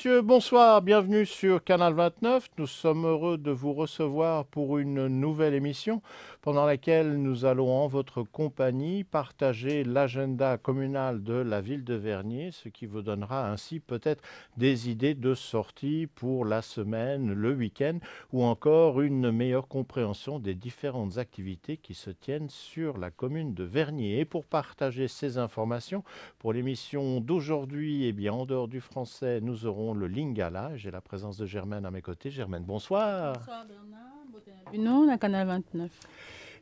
messieurs, bonsoir, bienvenue sur Canal 29. Nous sommes heureux de vous recevoir pour une nouvelle émission pendant laquelle nous allons en votre compagnie partager l'agenda communal de la ville de Vernier, ce qui vous donnera ainsi peut-être des idées de sortie pour la semaine, le week-end ou encore une meilleure compréhension des différentes activités qui se tiennent sur la commune de Vernier. Et pour partager ces informations, pour l'émission d'aujourd'hui, eh bien, en dehors du français, nous aurons le Lingala. J'ai la présence de Germaine à mes côtés. Germaine, bonsoir. Bonsoir Bernard, bienvenue à Canal 29.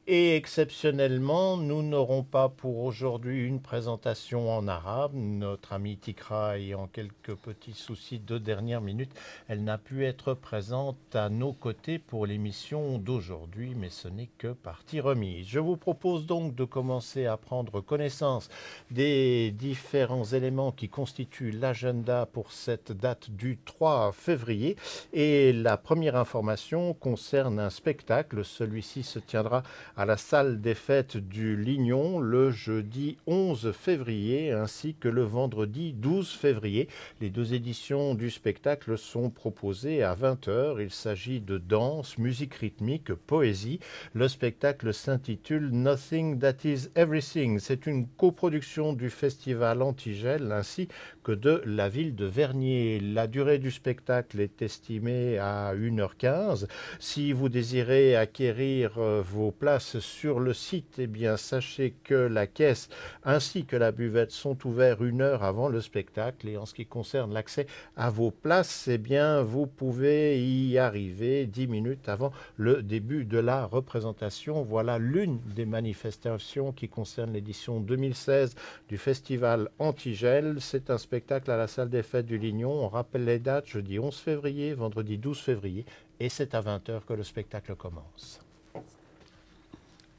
Et exceptionnellement, nous n'aurons pas pour aujourd'hui une présentation en arabe. Notre amie Tikra ayant quelques petits soucis de dernière minute, elle n'a pu être présente à nos côtés pour l'émission d'aujourd'hui, mais ce n'est que partie remise. Je vous propose donc de commencer à prendre connaissance des différents éléments qui constituent l'agenda pour cette date du 3 février. Et la première information concerne un spectacle. Celui-ci se tiendra à la salle des fêtes du Lignon le jeudi 11 février ainsi que le vendredi 12 février. Les deux éditions du spectacle sont proposées à 20 h. Il s'agit de danse, musique rythmique, poésie. Le spectacle s'intitule Nothing That Is Everything. C'est une coproduction du festival Antigel ainsi que de la ville de Vernier. La durée du spectacle est estimée à 1 h 15. Si vous désirez acquérir vos places sur le site, eh bien, sachez que la caisse ainsi que la buvette sont ouverts 1 heure avant le spectacle. Et en ce qui concerne l'accès à vos places, eh bien, vous pouvez y arriver 10 minutes avant le début de la représentation. Voilà l'une des manifestations qui concerne l'édition 2016 du festival Antigel. C'est un spectacle à la salle des fêtes du Lignon. On rappelle les dates, jeudi 11 février, vendredi 12 février, et c'est à 20 h que le spectacle commence.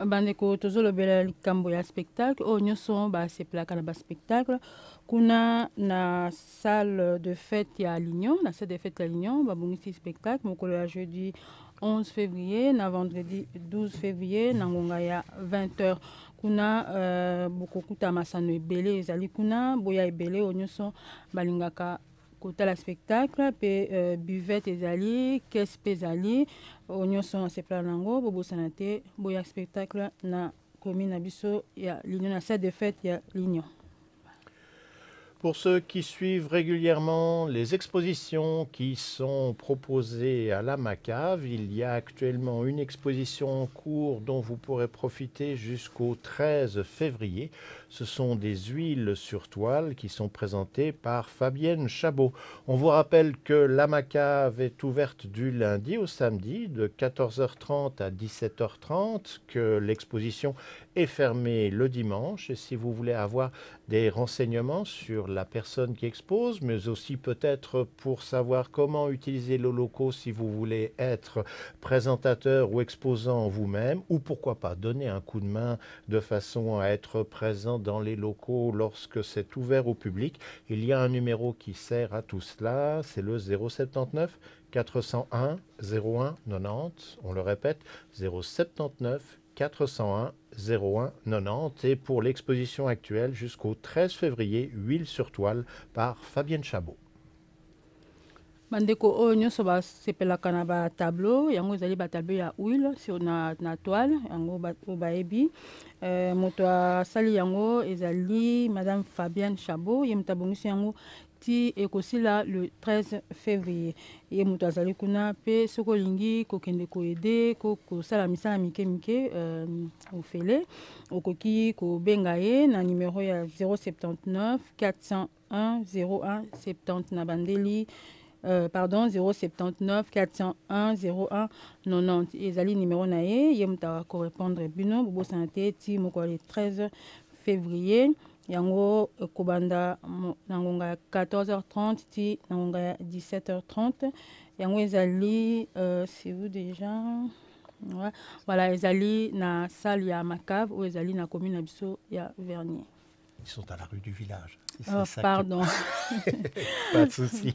Bandeko tozolobela likambo ya spectacle oyo nyonso basepelaka na baspectacle kuna na salle de fête ya Lignon, na salle de fête ya Lignon babongisi spectacle mokolo ya jeudi 11 février na vendredi 12 février na ngonga ya 20 h. Kuna bokokuta masano ebele ezali kuna boya ebele oyo nyonso balingaka kotala spectacle pe buvette ezali caisse pe ezali nyonso na sepela nango bobosana te boya spectacle na commune na biso ya Lignon na salle de fête ya Lignon. Pour ceux qui suivent régulièrement les expositions qui sont proposées à la Macave, il y a actuellement une exposition en cours dont vous pourrez profiter jusqu'au 13 février. Ce sont des huiles sur toile qui sont présentées par Fabienne Chabot. On vous rappelle que la Macave est ouverte du lundi au samedi de 14 h 30 à 17 h 30, que l'exposition est fermée le dimanche. Et si vous voulez avoir des renseignements sur la personne qui expose, mais aussi peut-être pour savoir comment utiliser le locaux si vous voulez être présentateur ou exposant vous-même, ou pourquoi pas donner un coup de main de façon à être présent dans les locaux lorsque c'est ouvert au public. Il y a un numéro qui sert à tout cela, c'est le 079 401 01 90. On le répète, 079 401 01 90. Et pour l'exposition actuelle jusqu'au 13 février, huile sur toile par Fabienne Chabot. Bandeko oyo nyonso basepelaka na batableau yango ezali batableau ya huile sur na toile yango bayebi moto asali yango ezali madame Fabienne Chabot ye moto abongisi yango ti ekosila le 13 février ye moto azali kuna pe soki olingi kokende koyede kosala misala mike mike ofele okoki kobenga ye na numero ya 079 401 01 70 na bandeli pardon 079 401 01 90 ezali numéro na ye moto korépondre bino bobosana te ti moko le 13 février yango kobanda na ngonga ya 14 h 30 ti na ngonga ya 17 h 30 yango ezali c'est vous déjà voilà ezali na salle ya Macave ou ezali na commune na biso ya Vernier. Ils sont à la rue du village. C'est ça que Pardon. pas de souci.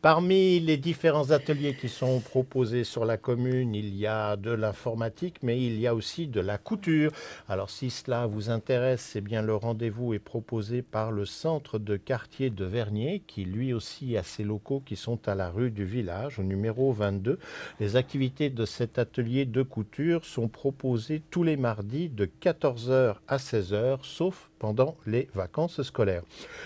Parmi les différents ateliers qui sont proposés sur la commune, il y a de l'informatique, mais il y a aussi de la couture. Alors si cela vous intéresse, eh bien le rendez-vous est proposé par le centre de quartier de Vernier, qui lui aussi a ses locaux qui sont à la rue du village, au numéro 22. Les activités de cet atelier de couture sont proposées tous les mardis de 14 heures à 16 heures, sauf pendant les vacances scolaires.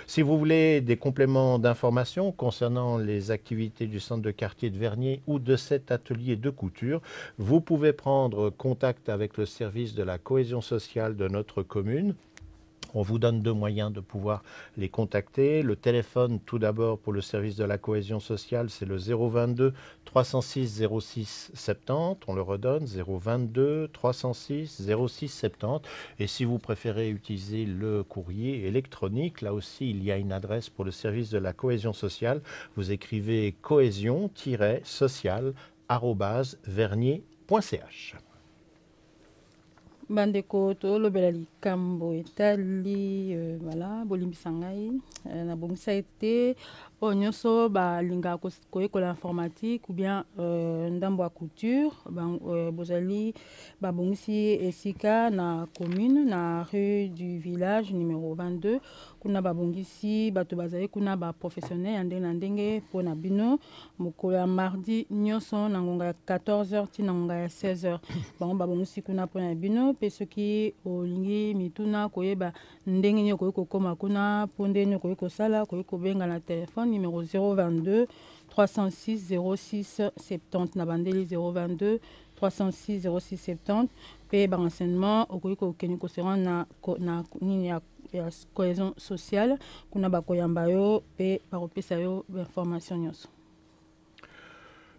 Si vous voulez des compléments d'information concernant les activités du centre de quartier de Vernier ou de cet atelier de couture, vous pouvez prendre contact avec le service de la cohésion sociale de notre commune. On vous donne deux moyens de pouvoir les contacter. Le téléphone, tout d'abord, pour le service de la cohésion sociale, c'est le 022 306 06 70. On le redonne, 022 306 06 70. Et si vous préférez utiliser le courrier électronique, là aussi, il y a une adresse pour le service de la cohésion sociale. Vous écrivez cohésion-social@vernier.ch. Bandeko tolobela likambo etali voilà bolimbisa ngai na bongisa ete oyo nyonso balingaka koyekola informatique ou bien ndambo ya couture bozali babongisi esika na commune na rue du village numéro 22 kuna babongisi bato bazali kuna baprofessionnel ya ndenge na ndenge mpona bino mokolo ya mardi nyonso na ngonga ya 14h ti na ngonga ya 16h bango babongisi kuna mpona bino mpe soki olingi mituna koyeba ndenge nini okoki kokóma kuna mpo ndenge nini okoki kosala okoki kobenga na telefone numéro 022 306 06 70 na bandeli 022 306 06 70 mpe barenseignement okoki kokende koserana na nini ya cohésion sociale kuna bakoyamba yo mpe bakopesa yo bainformation nyonso.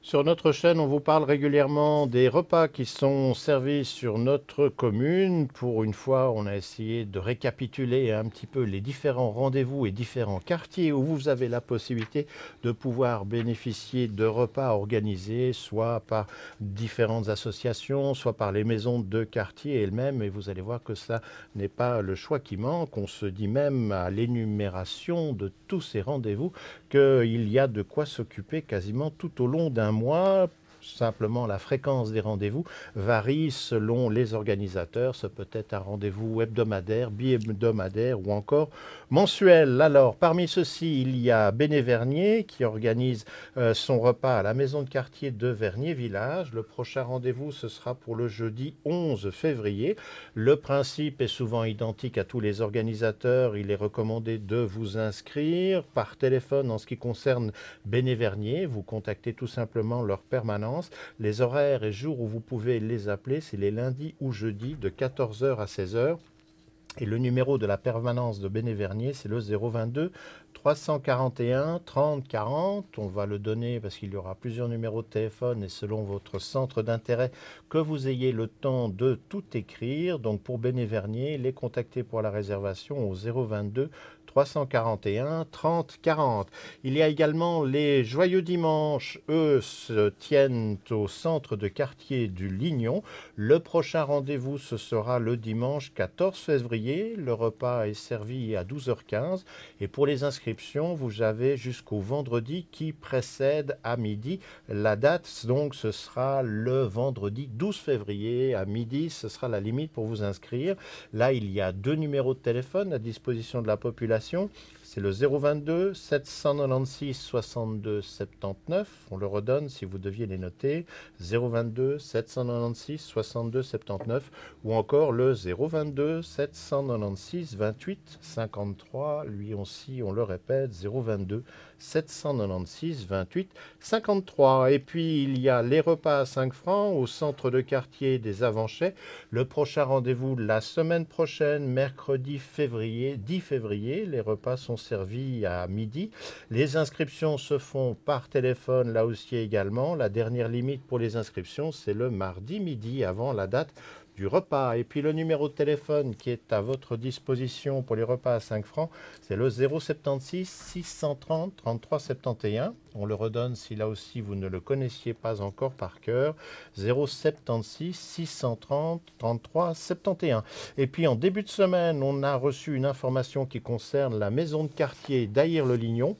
Sur notre chaîne, on vous parle régulièrement des repas qui sont servis sur notre commune. Pour une fois, on a essayé de récapituler un petit peu les différents rendez-vous et différents quartiers où vous avez la possibilité de pouvoir bénéficier de repas organisés, soit par différentes associations, soit par les maisons de quartier elles-mêmes. Et vous allez voir que ça n'est pas le choix qui manque. On se dit même à l'énumération de tous ces rendez-vous qu'il y a de quoi s'occuper quasiment tout au long d'un mois. Simplement, la fréquence des rendez-vous varie selon les organisateurs. Ce peut être un rendez-vous hebdomadaire, bi-hebdomadaire ou encore mensuel. Alors, parmi ceux-ci, il y a Béné Vernier qui organise son repas à la maison de quartier de Vernier Village. Le prochain rendez-vous, ce sera pour le jeudi 11 février. Le principe est souvent identique à tous les organisateurs. Il est recommandé de vous inscrire par téléphone en ce qui concerne Béné Vernier. Vous contactez tout simplement leur permanence. Les horaires et jours où vous pouvez les appeler, c'est les lundis ou jeudis de 14h à 16h. Et le numéro de la permanence de Béné Vernier, c'est le 022 341 30 40. On va le donner parce qu'il y aura plusieurs numéros de téléphone et selon votre centre d'intérêt que vous ayez le temps de tout écrire. Donc pour Béné Vernier, les contacter pour la réservation au 022 341 30 40. Il y a également les Joyeux Dimanches. Eux se tiennent au centre de quartier du Lignon. Le prochain rendez-vous, ce sera le dimanche 14 février. Le repas est servi à 12h15. Et pour les inscriptions, vous avez jusqu'au vendredi qui précède à midi. La date, donc, ce sera le vendredi 12 février à midi. Ce sera la limite pour vous inscrire. Là, il y a deux numéros de téléphone à disposition de la population. C'est le 022 796 62 79. On le redonne si vous deviez les noter. 022 796 62 79 ou encore le 022 796 28 53. Lui aussi, on le répète, 022 796 28 53. Et puis, il y a les repas à 5 francs au centre de quartier des Avanchais. Le prochain rendez-vous la semaine prochaine, mercredi 10 février. Les repas sont servis à midi. Les inscriptions se font par téléphone là aussi également. La dernière limite pour les inscriptions, c'est le mardi midi avant la date du repas. Et puis le numéro de téléphone qui est à votre disposition pour les repas à 5 francs, c'est le 076 630 33 71. On le redonne si là aussi vous ne le connaissiez pas encore par cœur. 076 630 33 71. Et puis en début de semaine, on a reçu une information qui concerne la maison de quartier d'Aïr-le-Lignon,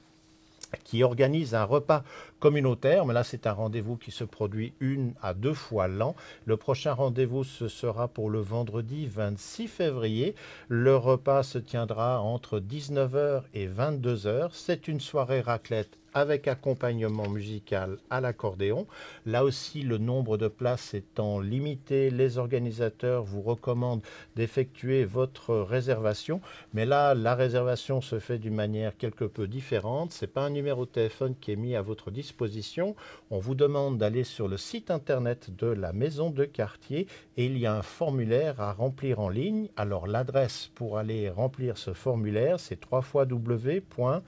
qui organise un repas communautaire, mais là c'est un rendez-vous qui se produit 1 à 2 fois l'an. Le prochain rendez-vous ce sera pour le vendredi 26 février. Le repas se tiendra entre 19h et 22h. C'est une soirée raclette avec accompagnement musical à l'accordéon. Là aussi, le nombre de places étant limité, les organisateurs vous recommandent d'effectuer votre réservation. Mais là, la réservation se fait d'une manière quelque peu différente. Ce n'est pas un numéro de téléphone qui est mis à votre disposition. On vous demande d'aller sur le site internet de la maison de quartier et il y a un formulaire à remplir en ligne. Alors l'adresse pour aller remplir ce formulaire, c'est www.mqal.ch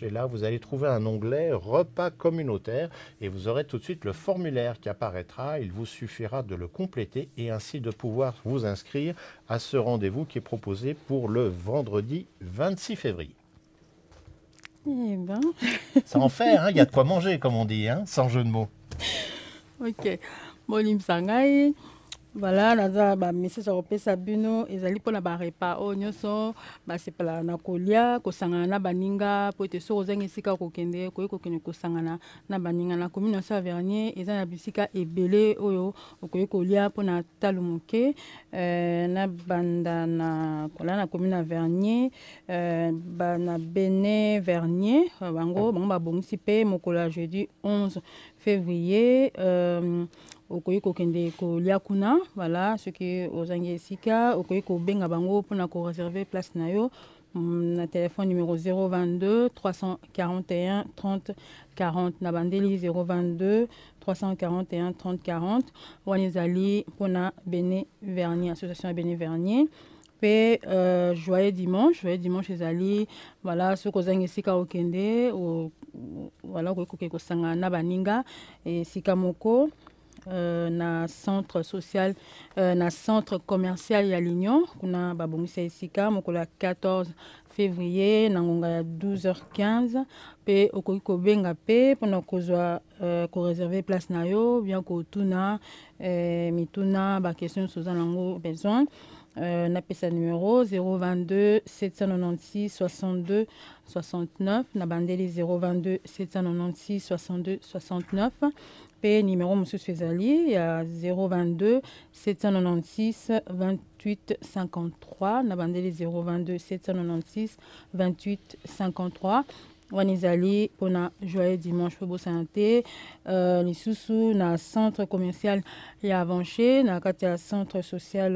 et là vous allez trouver un onglet repas communautaire et vous aurez tout de suite le formulaire qui apparaîtra. Il vous suffira de le compléter et ainsi de pouvoir vous inscrire à ce rendez-vous qui est proposé pour le vendredi 26 février. Eh ben. Ça en fait, hein, il y a de quoi manger comme on dit, hein, sans jeu de mots. Ok. Molim Sangai. Voilà, naza ba message opesa bino ezali pona ba repas o nyoso ba sepala na kolia kosangana na baninga po te so ozangi sika kokende kokende kosangana na baninga na commune sa Vernier eza na bisika ebele oyo okoyi kolia pona talo moke na banda na kola na commune Vernier ba na Bene Vernier bango ba bongisi pe mokola jeudi 11 février okoyi kokende kolia kuna voilà ce qui ozangi esika okoyi kobenga bango pona ko réserver place na yo na téléphone numéro 022 341 30 40 na bandeli 022 341 30 40 wana ezali pona Bene Vernier association ya Bene Vernier pe joyeux dimanche ezali voilà ce kozangi esika okende voilà okoyi kosanga na baninga esika moko na centre social na centre commercial ya Lignon kuna babongisa esika mokolo 14 février na ngonga ya 12h15 pe okoki kobenga pe pona kozwa ko réserver place na yo bien kotuna mituna ba question soza nango besoin napesa numéro 022 796 62 69 na bandeli 022 796 62 69 pe numéro mosusu ezali ya 022 796 28 53 na bandeli 022 796 28 53 wana ezali pona joyeux dimanche po bosana te lisusu na centre commercial ya Avanché na kati ya centre social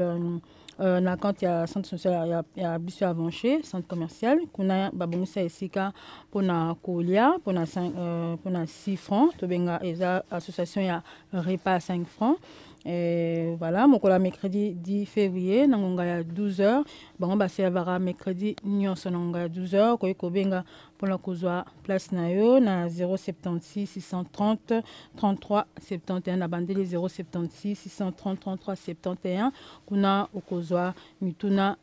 na kati ya centre social ya biso ya Avanché centre commercial kuna babongisa esika pona kolia pona 6 francs tobenga eza association ya repas à 5 francs. Voilà, mokola mercredi 10 février na ngonga ya 12h bango baservara mercredi nyonso na ngonga ya 12h koyi kobenga pona kozwa place na yo na 076 630 33 71 na bandeli 076 630 33 71 kuna okozwa mituna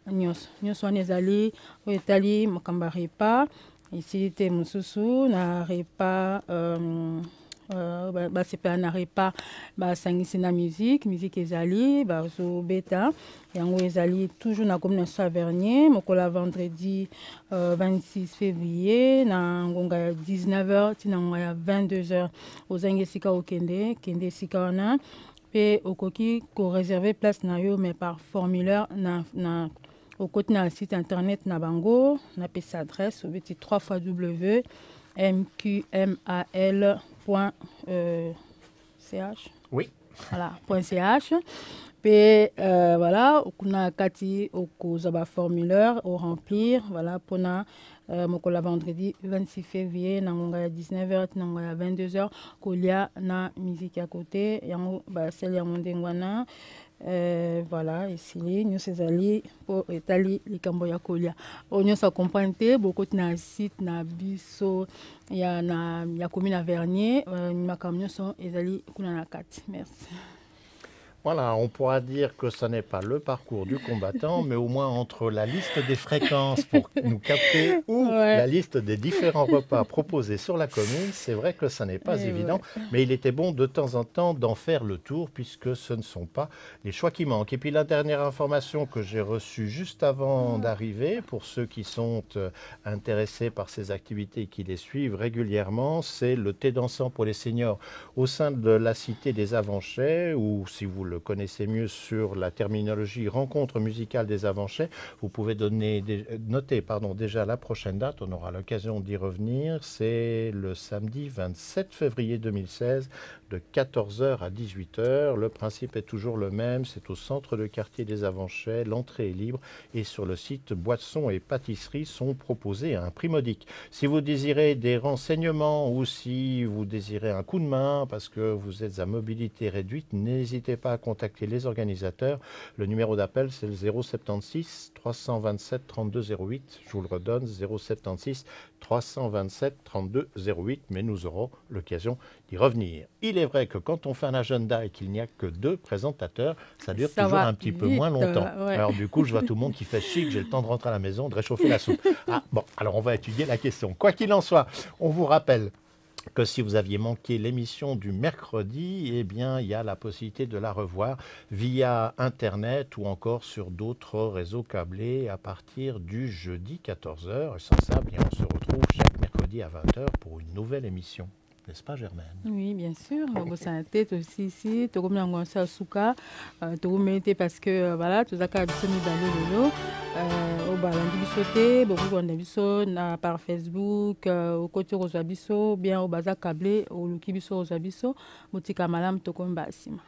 nyonso wana ezali oyo etali makambo ya repas esili te mosusu na repas basepela na repas basangisi na musique ezali bazobeta yango ezali toujours na commune ya Vernier mokola vendredi 26 février na ngonga ya 19h tina ngonga ya 22h ozangi esika okende esika wana pe okoki ko réserver place na yo mais par formulaire na okoti na site internet na bango na pesa adresse obeti 3 fois www.mqmal.ch Oui. Voilà, .ch. Puis voilà, on a kati okozaba formulaire au remplir. Voilà, pona mokola vendredi 26 février na ngonga ya 19h na ngonga ya 22h kolia na musique à côté yango ba sel ya mondengwana. Voilà, esili nyonso ezali po etali likambo ya kolia oyo nyonso comprendre te bokoti na site na biso ya commune ya Vernier makambo nyonso ezali kuna na kati. Merci. Voilà, on pourra dire que ce n'est pas le parcours du combattant, mais au moins entre la liste des fréquences pour nous capter ou Ouais. la liste des différents repas proposés sur la commune, c'est vrai que ça n'est pas Et évident, ouais. mais il était bon de temps en temps d'en faire le tour puisque ce ne sont pas les choix qui manquent. Et puis la dernière information que j'ai reçue juste avant d'arriver, pour ceux qui sont intéressés par ces activités et qui les suivent régulièrement, c'est le thé dansant pour les seniors au sein de la cité des Avanchais, ou si vous le connaissez mieux sur la terminologie rencontre musicale des Avanchais, vous pouvez noter déjà la prochaine date, on aura l'occasion d'y revenir, c'est le samedi 27 février 2016 de 14 h à 18 h. Le principe est toujours le même, c'est au centre de quartier des Avanchais, l'entrée est libre et sur le site boissons et pâtisseries sont proposés à un prix modique. Si vous désirez des renseignements ou si vous désirez un coup de main parce que vous êtes à mobilité réduite, n'hésitez pas à contacter les organisateurs. Le numéro d'appel, c'est le 076 327 32 08. Je vous le redonne, 076 327 32 08, mais nous aurons l'occasion d'y revenir. Il est vrai que quand on fait un agenda et qu'il n'y a que 2 présentateurs, ça dure Ça toujours va un petit peu vite, moins longtemps. ouais. Alors du coup, je vois tout le monde qui fait chic, j'ai le temps de rentrer à la maison, de réchauffer la soupe. Ah bon, alors on va étudier la question. Quoi qu'il en soit, on vous rappelle que si vous aviez manqué l'émission du mercredi, eh bien, il y a la possibilité de la revoir via Internet ou encore sur d'autres réseaux câblés à partir du jeudi 14 h. Et sans ça, bien, on se retrouve chaque mercredi à 20 h pour une nouvelle émission. N'est-ce pas, Germaine? Oui, bien sûr. Bon, ça a tête aussi ici. Tu as mis ça souka. Tu as mis parce que voilà, tu as qu'à se mettre lolo. Au balandi bisoté, beaucoup de biso na par Facebook, au côté rosabiso, bien au bazar câblé, au luki biso rosabiso, motika malam tokomba sima.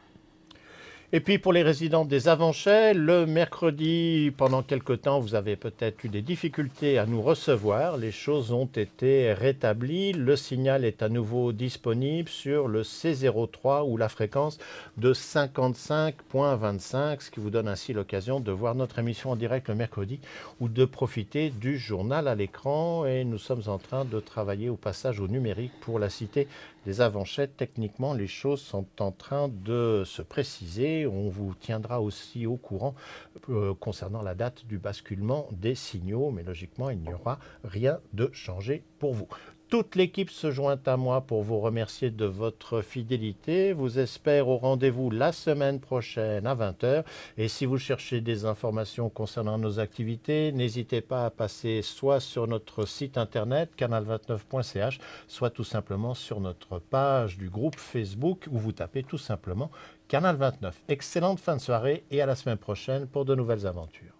Et puis pour les résidents des Avanchais, le mercredi, pendant quelque temps, vous avez peut-être eu des difficultés à nous recevoir. Les choses ont été rétablies. Le signal est à nouveau disponible sur le C03 ou la fréquence de 55.25, ce qui vous donne ainsi l'occasion de voir notre émission en direct le mercredi ou de profiter du journal à l'écran. Et nous sommes en train de travailler au passage au numérique pour la cité des Avanchais. Techniquement, les choses sont en train de se préciser. On vous tiendra aussi au courant concernant la date du basculement des signaux, mais logiquement, il n'y aura rien de changé pour vous. Toute l'équipe se joint à moi pour vous remercier de votre fidélité. Vous espère au rendez-vous la semaine prochaine à 20 h. Et si vous cherchez des informations concernant nos activités, n'hésitez pas à passer soit sur notre site internet canal29.ch, soit tout simplement sur notre page du groupe Facebook où vous tapez tout simplement Canal 29. Excellente fin de soirée et à la semaine prochaine pour de nouvelles aventures.